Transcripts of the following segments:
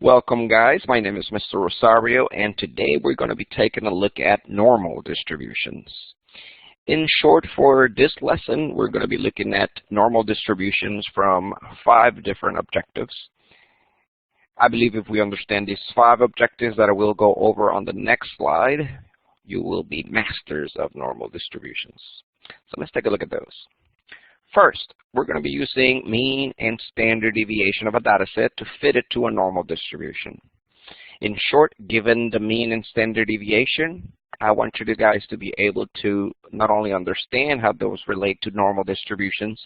Welcome guys, my name is Mr. Rosario and today we're going to be taking a look at normal distributions. In short, for this lesson we're going to be looking at normal distributions from 5 different objectives. I believe if we understand these 5 objectives that I will go over on the next slide, you will be masters of normal distributions. So let's take a look at those. First, we're going to be using mean and standard deviation of a data set to fit it to a normal distribution. In short, given the mean and standard deviation, I want you guys to be able to not only understand how those relate to normal distributions,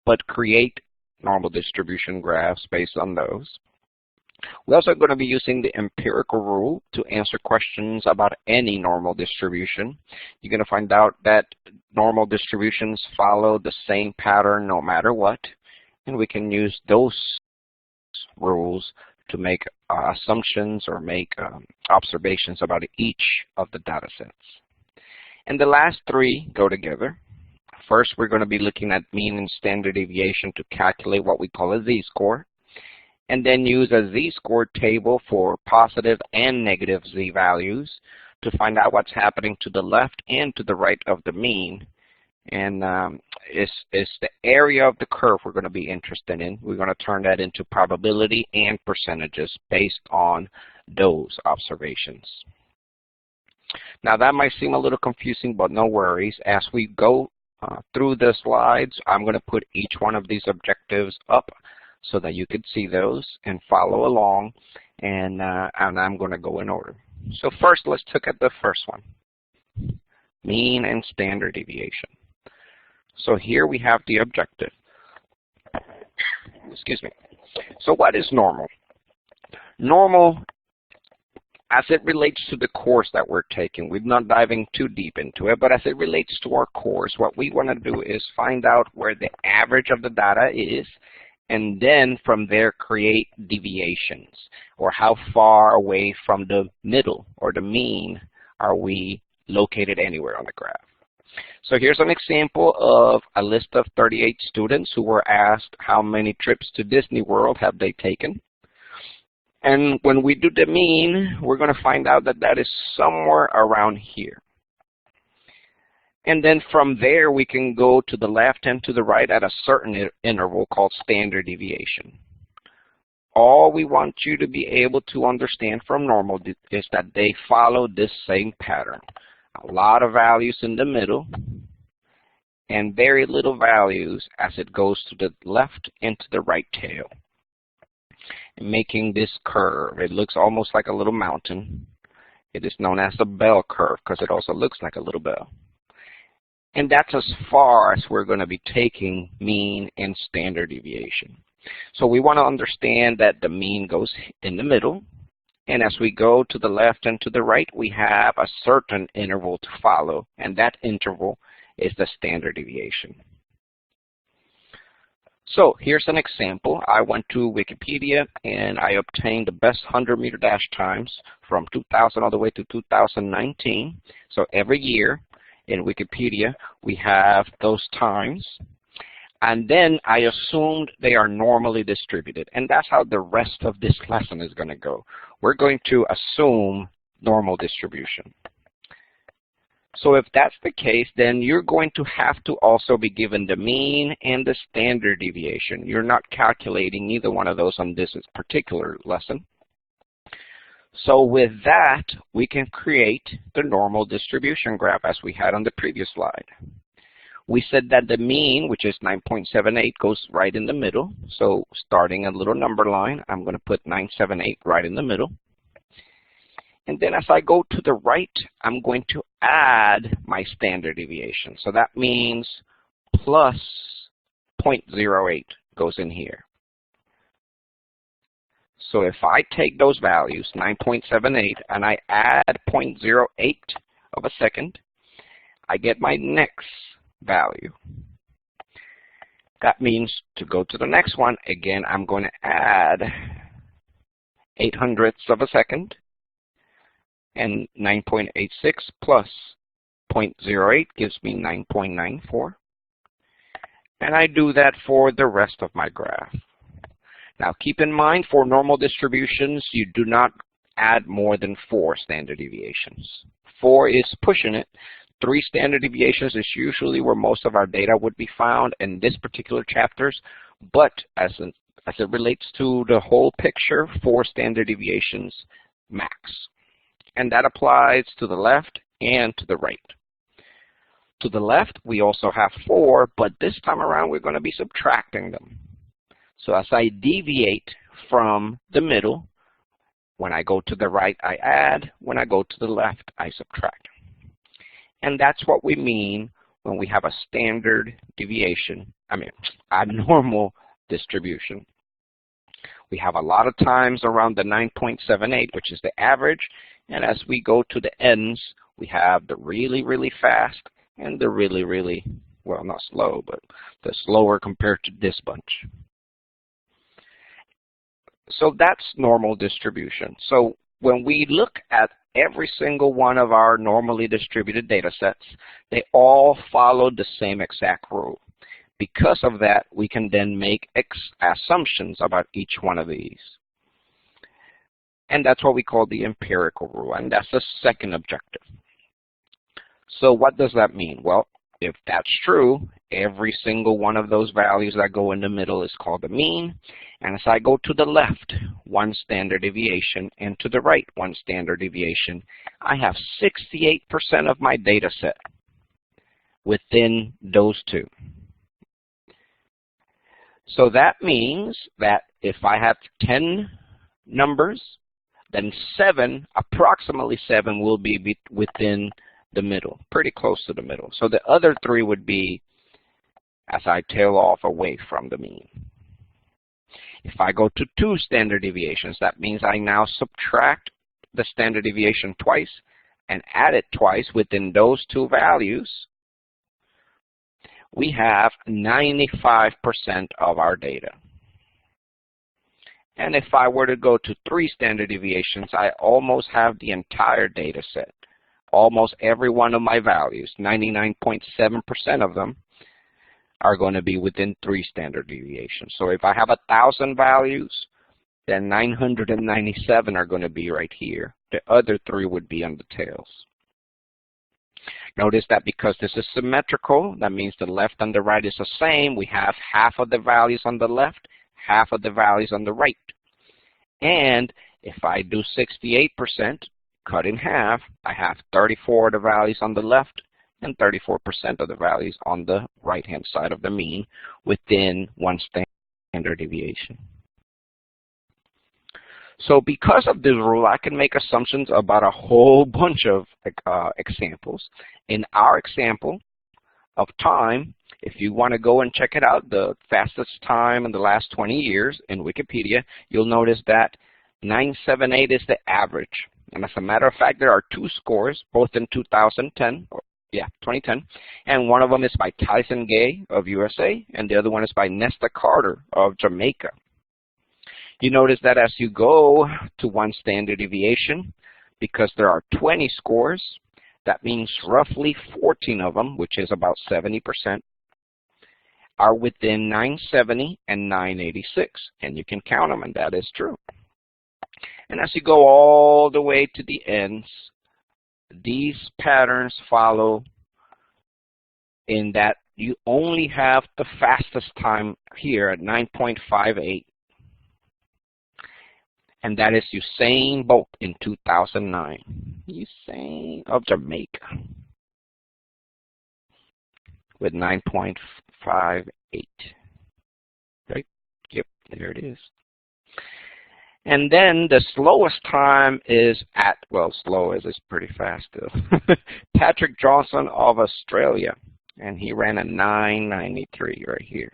but create normal distribution graphs based on those. We're also going to be using the empirical rule to answer questions about any normal distribution. You're going to find out that normal distributions follow the same pattern no matter what, and we can use those rules to make assumptions or make observations about each of the data sets. And the last 3 go together. First, we're going to be looking at mean and standard deviation to calculate what we call a Z-score, and then use a Z-score table for positive and negative Z values to find out what's happening to the left and to the right of the mean. And it's the area of the curve we're going to be interested in. We're going to turn that into probability and percentages based on those observations. Now that might seem a little confusing, but no worries. As we go through the slides, I'm going to put each one of these objectives up so that you could see those and follow along, and I'm going to go in order. So first, let's look at the first one, mean and standard deviation. So here we have the objective. Excuse me. So what is normal? Normal, as it relates to the course that we're taking, we're not diving too deep into it, but as it relates to our course, what we want to do is find out where the average of the data is, and then from there create deviations, or how far away from the middle or the mean are we located anywhere on the graph. So here's an example of a list of 38 students who were asked how many trips to Disney World have they taken. And when we do the mean, we're going to find out that that is somewhere around here. And then from there, we can go to the left and to the right at a certain interval called standard deviation. All we want you to be able to understand from normal is that they follow this same pattern. A lot of values in the middle and very little values as it goes to the left and to the right tail, making this curve. It looks almost like a little mountain. It is known as the bell curve because it also looks like a little bell. And that's as far as we're going to be taking mean and standard deviation. So we want to understand that the mean goes in the middle, and as we go to the left and to the right, we have a certain interval to follow, and that interval is the standard deviation. So here's an example. I went to Wikipedia and I obtained the best 100-meter dash times from 2000 all the way to 2019. So every year in Wikipedia, we have those times, and then I assumed they are normally distributed, and that's how the rest of this lesson is going to go. We're going to assume normal distribution. So if that's the case, then you're going to have to also be given the mean and the standard deviation. You're not calculating either one of those on this particular lesson. So with that, we can create the normal distribution graph as we had on the previous slide. We said that the mean, which is 9.78, goes right in the middle. So starting a little number line, I'm going to put 978 right in the middle. And then as I go to the right, I'm going to add my standard deviation. So that means plus 0.08 goes in here. So if I take those values, 9.78, and I add 0.08 of a second, I get my next value. That means to go to the next one, again, I'm going to add 0.08 of a second, and 9.86 plus 0.08 gives me 9.94. And I do that for the rest of my graph. Now keep in mind, for normal distributions, you do not add more than 4 standard deviations. 4 is pushing it. 3 standard deviations is usually where most of our data would be found in this particular chapters, but as it relates to the whole picture, 4 standard deviations max. And that applies to the left and to the right. To the left, we also have 4, but this time around, we're going to be subtracting them. So as I deviate from the middle, when I go to the right, I add. When I go to the left, I subtract. And that's what we mean when we have a standard deviation, a normal distribution. We have a lot of times around the 9.78, which is the average, and as we go to the ends, we have the really, really fast and the really, really, well, not slow, but the slower compared to this bunch. So that's normal distribution. So when we look at every single one of our normally distributed data sets, they all follow the same exact rule. Because of that, we can then make assumptions about each one of these. And that's what we call the empirical rule, and that's the second objective. So what does that mean? Well, if that's true, every single one of those values that go in the middle is called the mean. And as I go to the left, 1 standard deviation, and to the right, 1 standard deviation, I have 68% of my data set within those 2. So that means that if I have 10 numbers, then approximately 7 will be within the middle, pretty close to the middle. So the other 3 would be as I tail off away from the mean. If I go to 2 standard deviations, that means I now subtract the standard deviation twice and add it twice within those 2 values. We have 95% of our data. And if I were to go to 3 standard deviations, I almost have the entire data set. Almost every one of my values, 99.7% of them, are going to be within 3 standard deviations. So if I have 1,000 values, then 997 are going to be right here. The other 3 would be on the tails. Notice that because this is symmetrical, that means the left and the right is the same. We have half of the values on the left, half of the values on the right. And if I do 68%, cut in half, I have 34 of the values on the left and 34% of the values on the right-hand side of the mean within 1 standard deviation. So because of this rule, I can make assumptions about a whole bunch of examples. In our example of time, if you want to go and check it out, the fastest time in the last 20 years in Wikipedia, you'll notice that 978 is the average. And as a matter of fact, there are 2 scores, both in 2010, and one of them is by Tyson Gay of USA, and the other one is by Nesta Carter of Jamaica. You notice that as you go to 1 standard deviation, because there are 20 scores, that means roughly 14 of them, which is about 70%, are within 970 and 986. And you can count them, and that is true. And as you go all the way to the ends, these patterns follow in that you only have the fastest time here at 9.58. And that is Usain Bolt in 2009. Usain of Jamaica with 9.58. Right? Yep, there it is. And then the slowest time is slow is pretty fast still. Patrick Johnson of Australia, and he ran a 993 right here.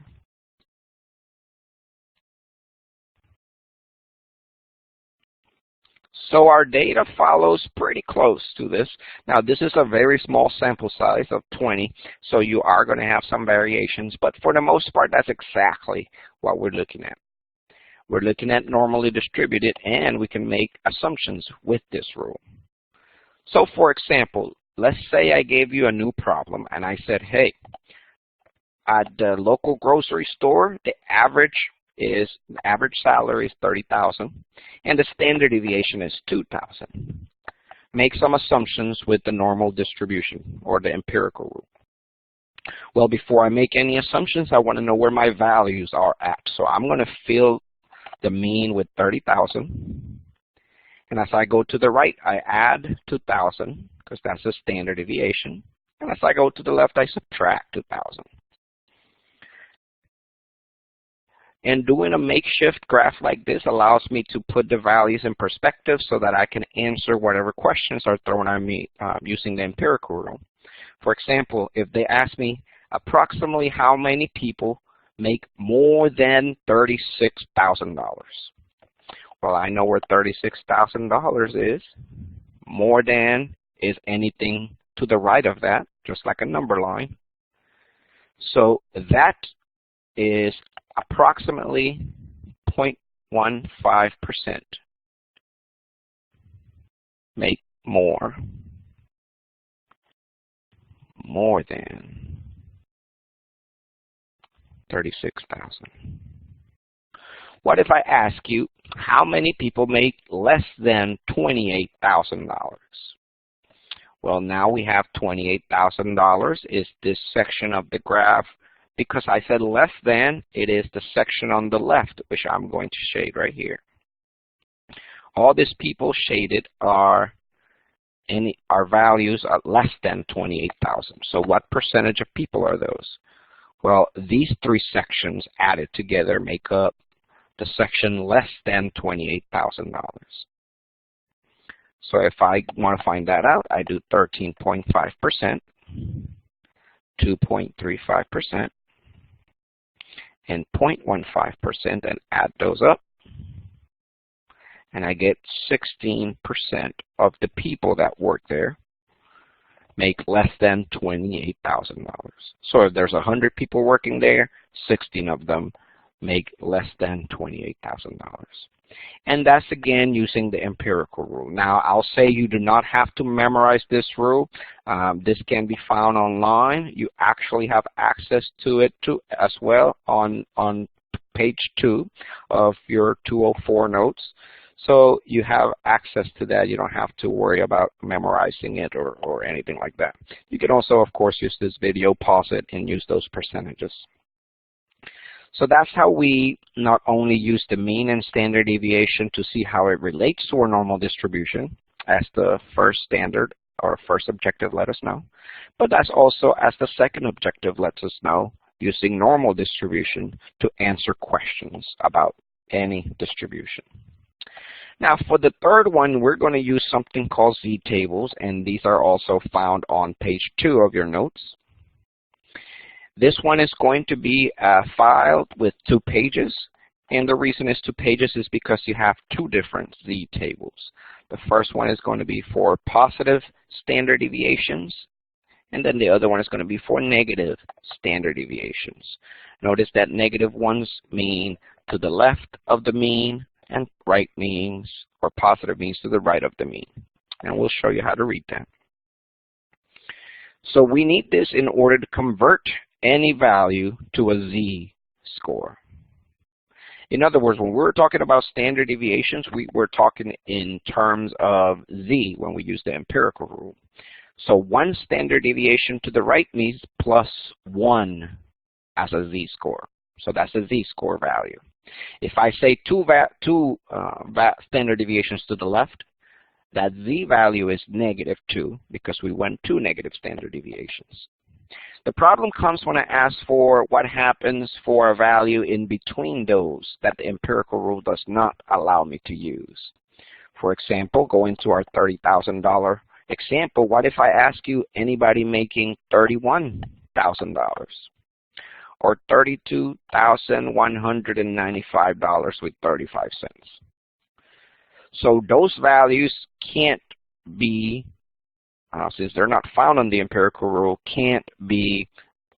So our data follows pretty close to this. Now this is a very small sample size of 20, so you are going to have some variations, but for the most part that's exactly what we're looking at. We're looking at normally distributed, and we can make assumptions with this rule. So for example, let's say I gave you a new problem and I said, hey, at the local grocery store, the average is the average salary is 30,000 and the standard deviation is 2,000. Make some assumptions with the normal distribution or the empirical rule. Well, before I make any assumptions, I want to know where my values are at. So I'm going to fill the mean with 30,000. And as I go to the right, I add 2,000 because that's the standard deviation. And as I go to the left, I subtract 2,000. And doing a makeshift graph like this allows me to put the values in perspective so that I can answer whatever questions are thrown at me using the empirical rule. For example, if they ask me approximately how many people make more than $36,000. Well, I know where $36,000 is. More than is anything to the right of that, just like a number line. So that is approximately 0.15% make more than 36,000. What if I ask you how many people make less than $28,000? Well, now we have $28,000 is this section of the graph. Because I said less than, it is the section on the left, which I'm going to shade right here. All these people shaded are values are less than 28,000. So what percentage of people are those? Well, these three sections added together make up the section less than $28,000. So if I want to find that out, I do 13.5%, 2.35%, and 0.15% and add those up. And I get 16% of the people that work there make less than $28,000. So if there's 100 people working there, 16 of them make less than $28,000. And that's again using the empirical rule. Now I'll say you do not have to memorize this rule. This can be found online. You actually have access to it too as well on page 2 of your 204 notes. So you have access to that. You don't have to worry about memorizing it or anything like that. You can also, of course, use this video, pause it, and use those percentages. So that's how we not only use the mean and standard deviation to see how it relates to our normal distribution as the first standard or first objective let us know, but that's also as the second objective lets us know using normal distribution to answer questions about any distribution. Now for the third one, we're going to use something called z-tables, and these are also found on page 2 of your notes. This one is going to be filed with 2 pages, and the reason it's 2 pages is because you have 2 different z-tables. The first one is going to be for positive standard deviations, and then the other one is going to be for negative standard deviations. Notice that negative ones mean to the left of the mean, and right means, or positive means to the right of the mean. And we'll show you how to read that. So we need this in order to convert any value to a z-score. In other words, when we're talking about standard deviations, we're talking in terms of z when we use the empirical rule. So one standard deviation to the right means plus 1 as a z-score. So that's a z-score value. If I say two standard deviations to the left, that z value is -2 because we went 2 negative standard deviations. The problem comes when I ask for what happens for a value in between those that the empirical rule does not allow me to use. For example, going to our $30,000 example, what if I ask you anybody making $31,000? Or $32,195.35. So those values can't be, since they're not found on the empirical rule, can't be,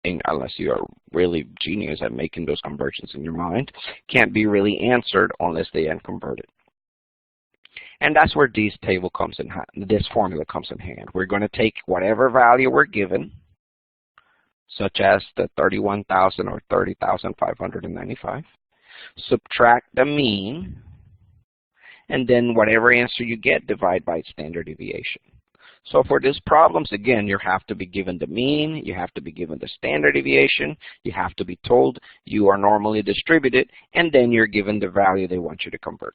unless you are really genius at making those conversions in your mind, can't be really answered unless they are converted. And that's where this table comes in hand, this formula comes in hand. We're going to take whatever value we're given, such as the 31,000 or 30,595, subtract the mean, and then whatever answer you get, divide by standard deviation. So for these problems, again, you have to be given the mean, you have to be given the standard deviation, you have to be told you are normally distributed, and then you're given the value they want you to convert.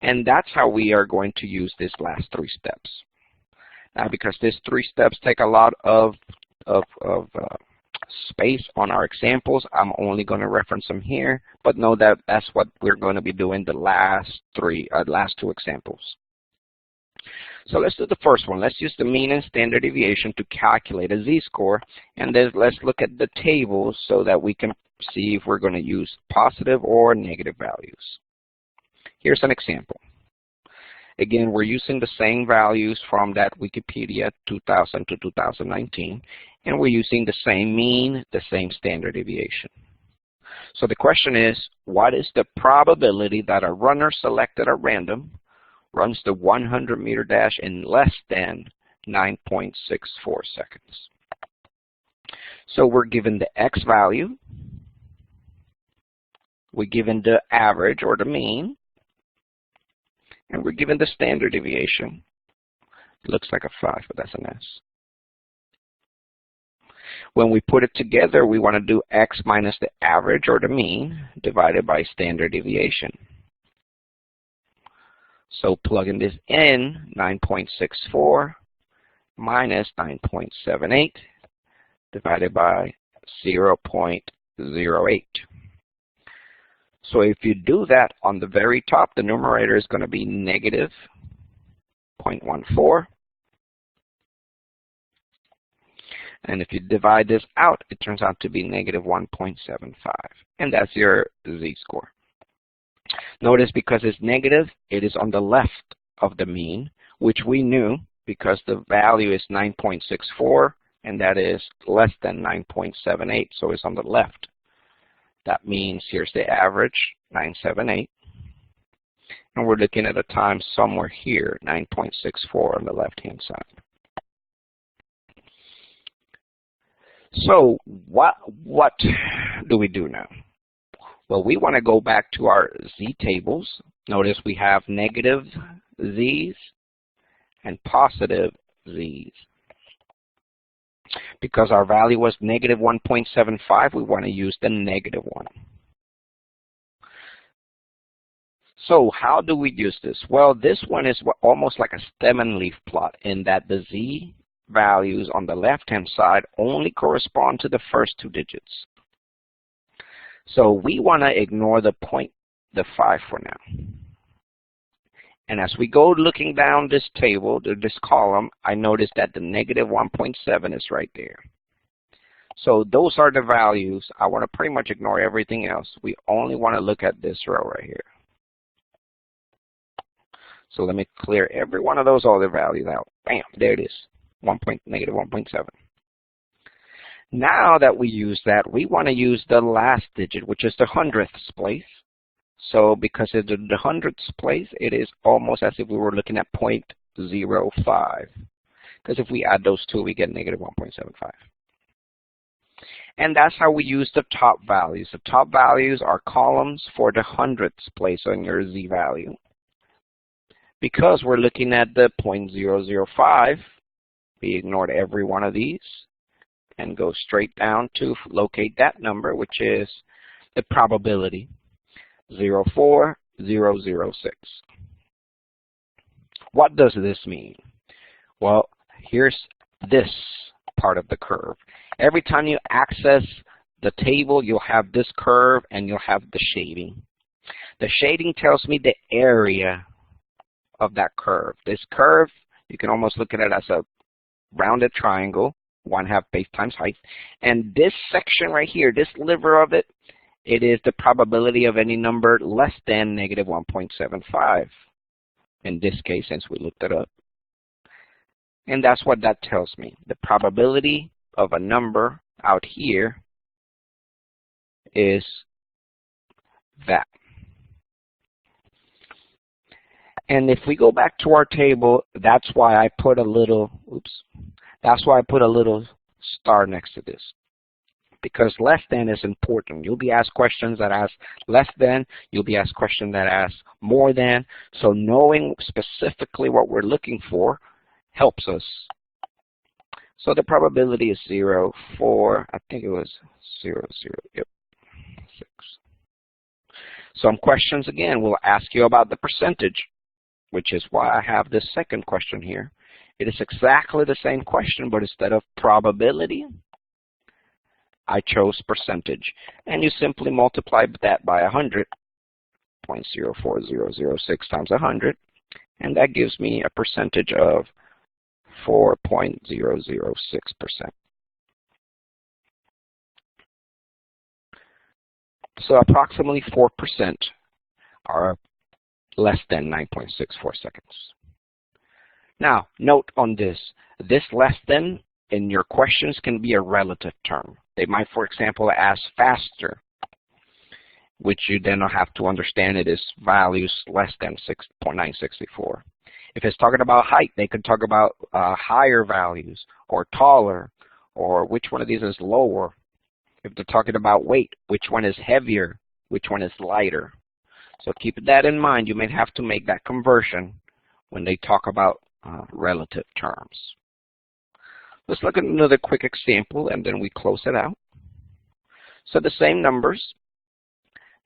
And that's how we are going to use these last three steps. Now, because these three steps take a lot of space on our examples, I'm only going to reference them here, but know that that's what we're going to be doing the last two examples. So let's do the first one. Let's use the mean and standard deviation to calculate a z-score, and then let's look at the tables so that we can see if we're going to use positive or negative values. Here's an example. Again, we're using the same values from that Wikipedia 2000 to 2019, and we're using the same mean, the same standard deviation. So the question is, what is the probability that a runner selected at random runs the 100-meter dash in less than 9.64 seconds? So we're given the x value, we're given the average or the mean, and we're given the standard deviation. It looks like a 5, but that's an S. When we put it together, we want to do x minus the average or the mean divided by standard deviation. So plugging this in, 9.64 minus 9.78 divided by 0.08. So if you do that on the very top, the numerator is going to be negative 0.14. And if you divide this out, it turns out to be negative 1.75. And that's your z-score. Notice because it's negative, it is on the left of the mean, which we knew because the value is 9.64, and that is less than 9.78, so it's on the left. That means here's the average, 978. And we're looking at a time somewhere here, 9.64 on the left-hand side. So what do we do now? Well, we want to go back to our z tables. Notice we have negative z's and positive z's. Because our value was negative 1.75, we want to use the negative one. So how do we use this? Well, this one is almost like a stem and leaf plot in that the z values on the left-hand side only correspond to the first two digits. So we want to ignore the 5 for now. And as we go looking down this table, this column, I notice that the negative 1.7 is right there. So those are the values. I want to pretty much ignore everything else. We only want to look at this row right here. So let me clear every one of those other values out. Bam, there it is, negative 1.7. Now that we use that, we want to use the last digit, which is the hundredths place. So because it's the hundredths place, it is almost as if we were looking at 0.05. Because if we add those two, we get negative 1.75. And that's how we use the top values. The top values are columns for the hundredths place on your z value. Because we're looking at the 0.005, we ignored every one of these and go straight down to locate that number, which is the probability, 0.4006. What does this mean? Well, here's this part of the curve. Every time you access the table, you'll have this curve and you'll have the shading. The shading tells me the area of that curve. This curve, you can almost look at it as a rounded triangle, 1/2 base times height. And this section right here, this sliver of it, it is the probability of any number less than negative 1.75. In this case, since we looked it up. And that's what that tells me. The probability of a number out here is that. And if we go back to our table, that's why I put a little, that's why I put a little star next to this. because less than is important. You'll be asked questions that ask less than, you'll be asked questions that ask more than, so knowing specifically what we're looking for helps us. So the probability is 0 for, I think it was 0, 0, yep, 6. Some questions, again, will ask you about the percentage, which is why I have this second question here. It is exactly the same question, but instead of probability, I chose percentage. And you simply multiply that by 100, 0.04006 times 100, and that gives me a percentage of 4.006%. So approximately 4% are less than 9.64 seconds. Now, note on this less than in your questions can be a relative term. They might, for example, ask faster, which you then have to understand it is values less than 6.964. If it's talking about height, they could talk about higher values or taller, or which one of these is lower. If they're talking about weight, which one is heavier, which one is lighter. So keep that in mind. You may have to make that conversion when they talk about relative terms. Let's look at another quick example, and then we close it out. So the same numbers.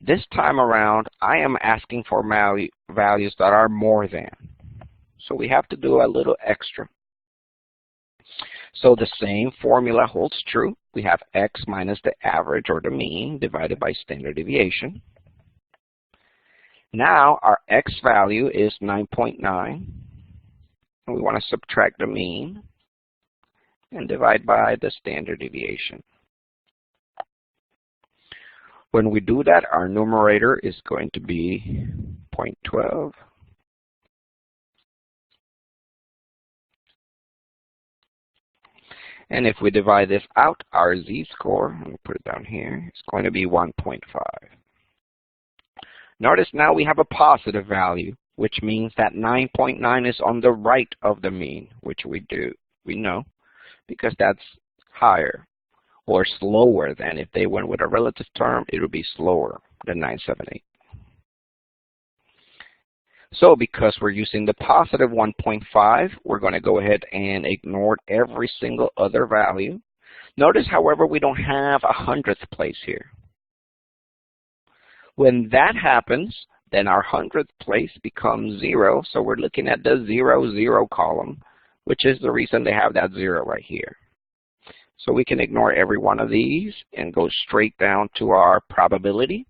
This time around, I am asking for values that are more than. So we have to do a little extra. So the same formula holds true. We have x minus the average or the mean divided by standard deviation. Now our x value is 9.9. And we want to subtract the mean and divide by the standard deviation. When we do that, our numerator is going to be 0.12. And if we divide this out, our z-score, let me put it down here, it's going to be 1.5. Notice now we have a positive value, which means that 9.9 is on the right of the mean, which we know, because that's higher or slower than. If they went with a relative term, it would be slower than 978. So because we're using the positive 1.5, we're going to go ahead and ignore every single other value. Notice, however, we don't have a hundredth place here. When that happens, then our hundredth place becomes 0. So we're looking at the 0, 0 column, which is the reason they have that 0 right here. So we can ignore every one of these and go straight down to our probability.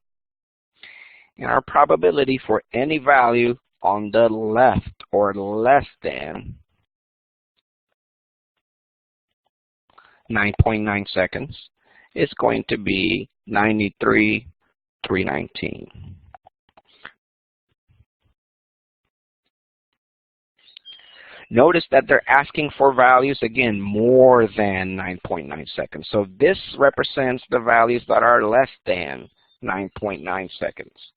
And our probability for any value on the left or less than 9.9 seconds is going to be 93,319. Notice that they're asking for values, again, more than 9.9 seconds. So this represents the values that are less than 9.9 seconds.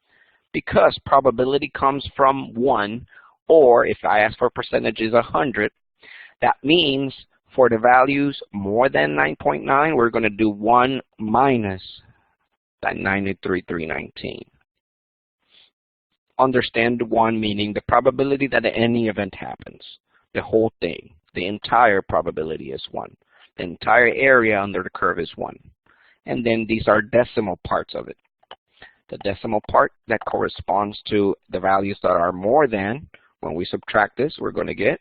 Because probability comes from 1, or if I ask for percentages 100, that means for the values more than 9.9, we're going to do 1 minus that 93,319. Understand 1 meaning the probability that any event happens. The whole thing, the entire probability is 1. The entire area under the curve is 1. And then these are decimal parts of it. The decimal part that corresponds to the values that are more than, when we subtract this, we're going to get,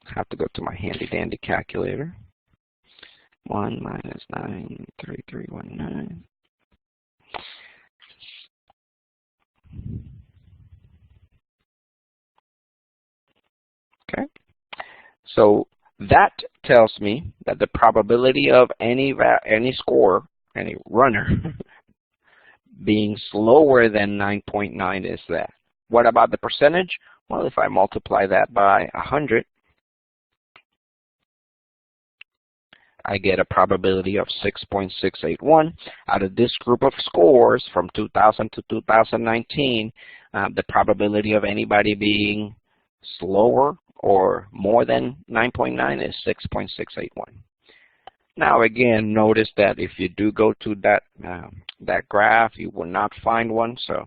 I have to go to my handy dandy calculator, 1 minus 93319. Okay, so that tells me that the probability of any score, any runner, being slower than 9.9 is that. What about the percentage? Well, if I multiply that by 100, I get a probability of 6.681. Out of this group of scores from 2000 to 2019, the probability of anybody being slower or more than 9.9 is 6.681. Now again, notice that if you do go to that graph, you will not find one. So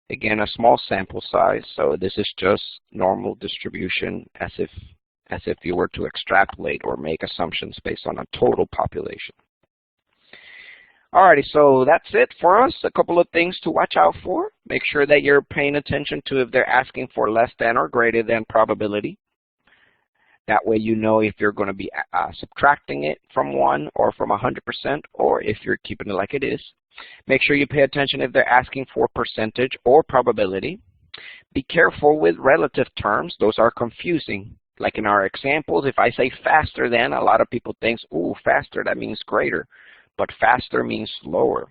again, a small sample size. So this is just normal distribution as if you were to extrapolate or make assumptions based on a total population. Alrighty, so that's it for us. A couple of things to watch out for. Make sure that you're paying attention to if they're asking for less than or greater than probability. That way you know if you're going to be subtracting it from 1 or from 100%, or if you're keeping it like it is. Make sure you pay attention if they're asking for percentage or probability. Be careful with relative terms. Those are confusing. Like in our examples, if I say faster than, a lot of people think, ooh, faster, that means greater. But faster means slower.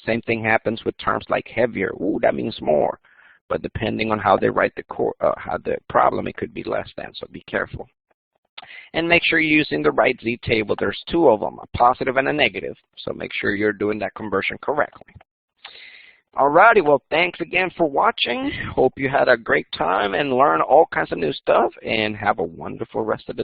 Same thing happens with terms like heavier. Ooh, that means more. But depending on how they write the problem, it could be less than, so be careful. And make sure you're using the right Z table. There's 2 of them, a positive and a negative. So make sure you're doing that conversion correctly. Alrighty, well, thanks again for watching. Hope you had a great time and learned all kinds of new stuff, and have a wonderful rest of the day.